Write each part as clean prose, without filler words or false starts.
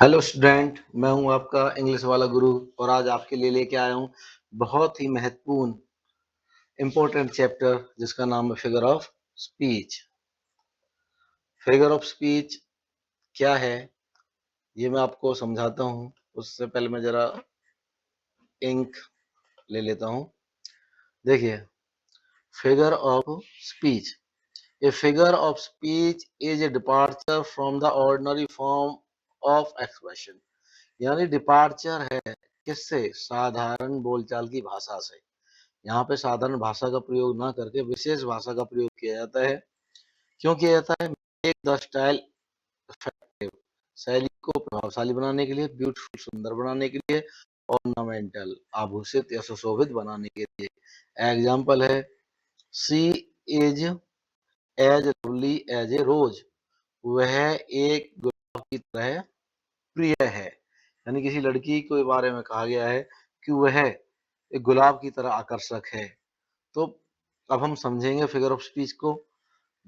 Hello student, मैं हूं आपका इंग्लिश वाला गुरु और आज आपके लिए लेके आया हूं बहुत ही महत्वपूर्ण इम्पोर्टेंट चैप्टर जिसका नाम है figure of speech. Figure of speech क्या है ये मैं आपको समझाता हूं। उससे पहले मैं जरा इंक ले लेता हूं। देखिए, figure of speech, a figure of speech is a departure from the ordinary form of expression. यानी डिपार्चर है किससे? साधारण बोलचाल की भाषा से। यहाँ पे साधारण भाषा का प्रयोग ना करके विशेष भाषा का प्रयोग किया जाता है। क्यों किया जाता है? मेक द स्टाइल इफेक्टिव, शैली को प्रभावशाली बनाने के लिए, ब्यूटीफुल सुंदर बनाने के लिए, ऑर्नामेंटल आभूषित या सुशोभित बनाने के लिए। एग्जाम्पल है, she is as lovely as a rose, वह एक गुलाब की तरह प्रिय है। यानी किसी लड़की के बारे में कहा गया है कि वह एक गुलाब की तरह आकर्षक है। तो अब हम समझेंगे फिगर ऑफ स्पीच को।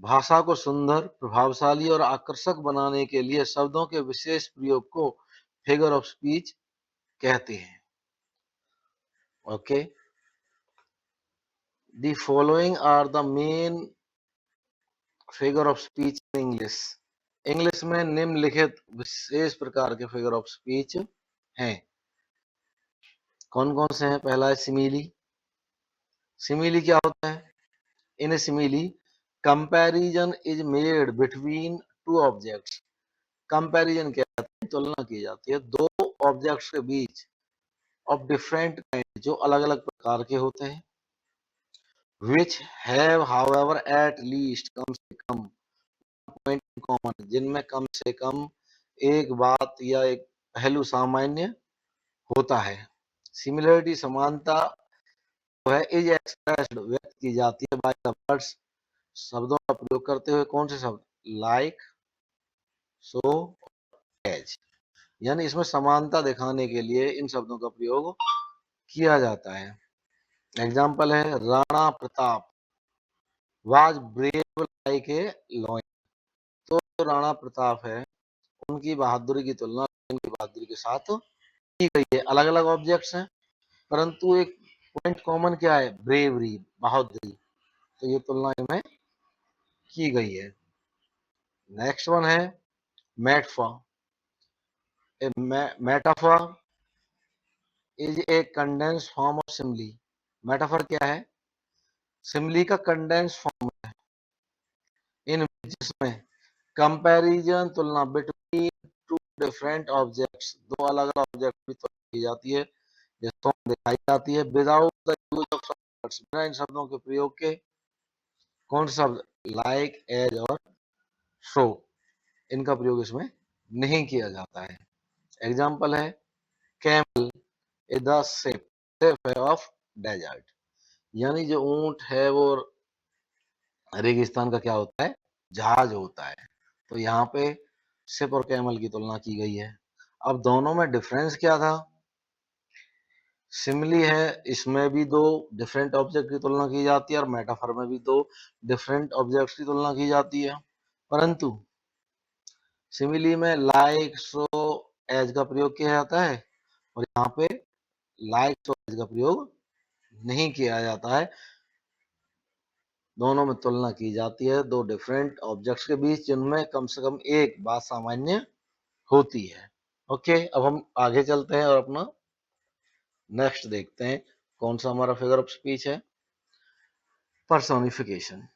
भाषा को सुंदर, प्रभावशाली और आकर्षक बनाने के लिए शब्दों के विशेष प्रयोग को फिगर ऑफ स्पीच कहते हैं। Okay, the following are the main figure of speech in English. English में निम्नलिखित विशेष प्रकार के फिगर ऑफ स्पीच हैं। कौन कौन से हैं? पहला है सिमिली। सिमिली क्या होता है? In a simile, comparison is made between two objects. Comparison क्या है? तुलना की जाती है दो ऑब्जेक्ट्स के बीच ऑफ डिफरेंट काइंड, जो अलग अलग प्रकार के होते हैं। Which have however at least, कम से कम, पॉइंट इन कॉमन, जिनमें कम से कम एक बात या एक पहलू सामान्य होता है। सिमिलरिटी समानता है इज एक्सप्रेस्ड, व्यक्त की जाती है बाय द वर्ड्स, शब्दों का प्रयोग करते हुए। कौन से शब्द? लाइक, सो, एज। यानी इसमें समानता दिखाने के लिए इन शब्दों का प्रयोग किया जाता है। एग्जाम्पल है, Rana Pratap was brave like a lion. तो राणा प्रताप है, उनकी बहादुरी की तुलना उनकी बहादुरी के साथ की गई है। अलग अलग ऑब्जेक्ट्स हैं परंतु एक पॉइंट कॉमन क्या है? ब्रेवरी, बहादुरी। तो ये तुलना इनमें की गई है। नेक्स्ट वन है metaphor. Metaphor is a condensed form of simile. Metaphor क्या है? सिमली का कंडेंस फॉर्म है, इन जिसमें कंपैरिजन, तुलना, बिटवीन टू डिफरेंट ऑब्जेक्ट्स, दो अलग अलग ऑब्जेक्ट की तुलना की जाती है, जिसको दिखाई जाती है without the use of words, बिना इन शब्दों के प्रयोग के। कौन सा शब्द? लाइक, एज और शो, इनका प्रयोग इसमें नहीं किया जाता है। एग्जाम्पल है, camel is the shape of desert. यानी जो ऊंट है वो रेगिस्तान का क्या होता है? जहाज होता है। तो यहाँ पे शिप और कैमल की तुलना की गई है। अब दोनों में डिफरेंस क्या था? सिमिली है, इसमें भी दो डिफरेंट ऑब्जेक्ट की तुलना की जाती है और मेटाफर में भी दो डिफरेंट ऑब्जेक्ट्स की तुलना की जाती है। परंतु सिमिली में लाइक, सो, एज का प्रयोग किया जाता है और यहाँ पे लाइक, सो, एज का प्रयोग नहीं किया जाता है। दोनों में तुलना की जाती है दो डिफरेंट ऑब्जेक्ट्स के बीच जिनमें कम से कम एक बात सामान्य होती है। ओके, अब हम आगे चलते हैं और अपना नेक्स्ट देखते हैं कौन सा हमारा फिगर ऑफ स्पीच है। पर्सोनिफिकेशन।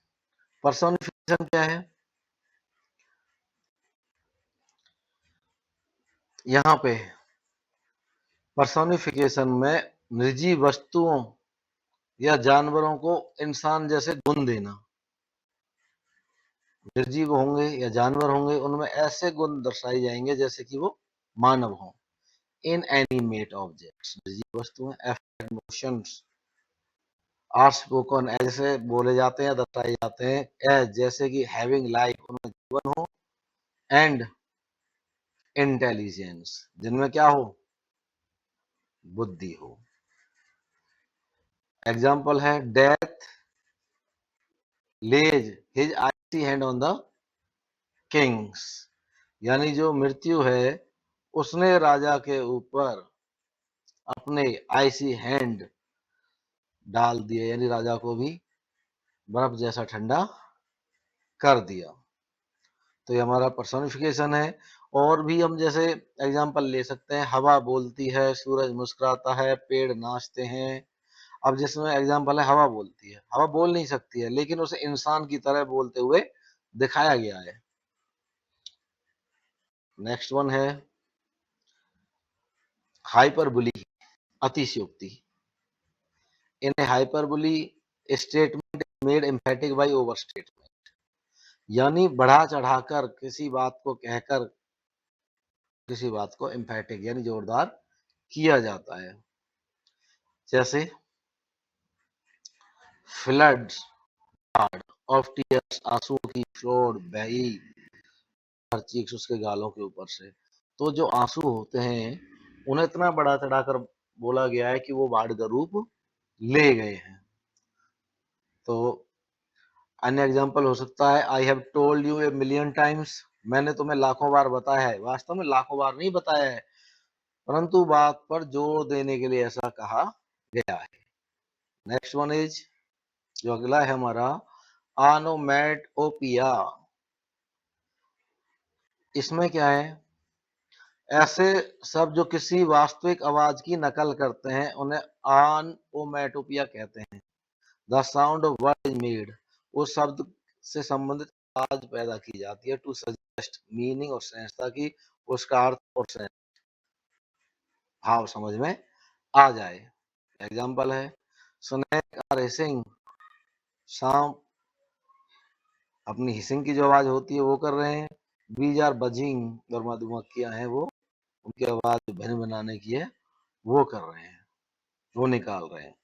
पर्सोनिफिकेशन क्या है? यहाँ पे पर्सोनिफिकेशन में निजी वस्तुओं या जानवरों को इंसान जैसे गुण देना। निर्जीव होंगे या जानवर होंगे, उनमें ऐसे गुण दर्शाए जाएंगे जैसे कि वो मानव हों। इनएनिमेट ऑब्जेक्ट्स, निर्जीव वस्तुएं। एफेक्ट, इमोशंस आर स्पोकन, ऐसे बोले जाते हैं, दर्शाए जाते हैं। एज, जैसे कि हैविंग, लाइक, उनमें जीवन हो। एंड इंटेलिजेंस, जिनमें क्या हो? बुद्धि हो। एग्जाम्पल है, death lays his icy hand on the kings. यानी जो मृत्यु है उसने राजा के ऊपर अपने आइसी हैंड डाल दिए, यानी राजा को भी बर्फ जैसा ठंडा कर दिया। तो ये हमारा पर्सोनिफिकेशन है। और भी हम जैसे एग्जांपल ले सकते हैं, हवा बोलती है, सूरज मुस्कुराता है, पेड़ नाचते हैं। अब जिसमें एग्जांपल है, हवा बोलती है, हवा बोल नहीं सकती है लेकिन उसे इंसान की तरह बोलते हुए दिखाया गया है। नेक्स्ट वन है हाइपरबोली, अतिशयोक्ति। In hyperbole statement made emphatic by overstatement, यानी बढ़ा चढ़ाकर किसी बात को कहकर किसी बात को एम्फेटिक यानी जोरदार किया जाता है। जैसे फ्लड्स ऑफ टीयर्स, आंसुओं की फ्लोड बही हर चीज उसके गालों के ऊपर से। तो जो आंसू होते हैं उन्हें इतना बढ़ा चढ़ाकर बोला गया है कि वो बाढ़ का रूप ले गए हैं। तो अन्य एग्जांपल हो सकता है, I have told U a million times, मैंने तुम्हें लाखों बार बताया है। वास्तव में लाखों बार नहीं बताया है, परंतु बात पर जोर देने के लिए ऐसा कहा गया है। नेक्स्ट वन इज, जो अगला है हमारा, आनोमैटोपिया। इसमें क्या है, ऐसे सब जो किसी वास्तविक आवाज की नकल करते हैं उन्हें आनोमैटोपिया कहते हैं। The sound of word is made, उस शब्द से संबंधित आवाज पैदा की जाती है टू सजेस्ट मीनिंग और सेंस, ताकि उसका अर्थ और सेंस भाव समझ में आ जाए। एग्जांपल है, स्नेक आर हिसिंग, सांप अपनी हिसिंग की जो आवाज होती है वो कर रहे हैं। बीज आर बजिंग, और मधुमक्खियां हैं वो उनकी आवाज भिन्न बनाने की है वो कर रहे हैं, वो निकाल रहे हैं।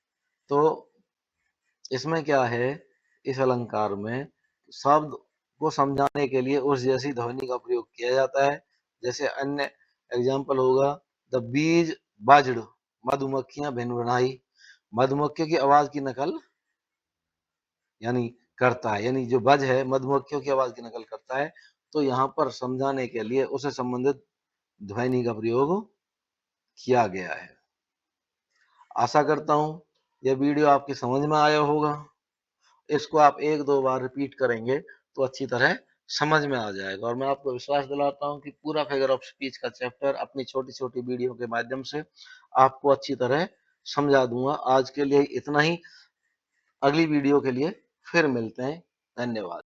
तो इसमें क्या है, इस अलंकार में शब्द को समझाने के लिए उस जैसी ध्वनि का प्रयोग किया जाता है। जैसे अन्य एग्जाम्पल होगा, द बीज बज्ड, मधुमक्खियां भिन्न बनाई, मधुमक्खियों की आवाज की नकल यानी करता है, यानी जो बज है मधुमक्खियों की आवाज की नकल करता है। तो यहाँ पर समझाने के लिए उसे संबंधित ध्वनि का प्रयोग किया गया है। आशा करता हूँ यह वीडियो आपकी समझ में आया होगा। इसको आप एक दो बार रिपीट करेंगे तो अच्छी तरह समझ में आ जाएगा। और मैं आपको विश्वास दिलाता हूँ कि पूरा फिगर ऑफ स्पीच का चैप्टर अपनी छोटी छोटी वीडियो के माध्यम से आपको अच्छी तरह समझा दूंगा। आज के लिए इतना ही, अगली वीडियो के लिए फिर मिलते हैं। धन्यवाद।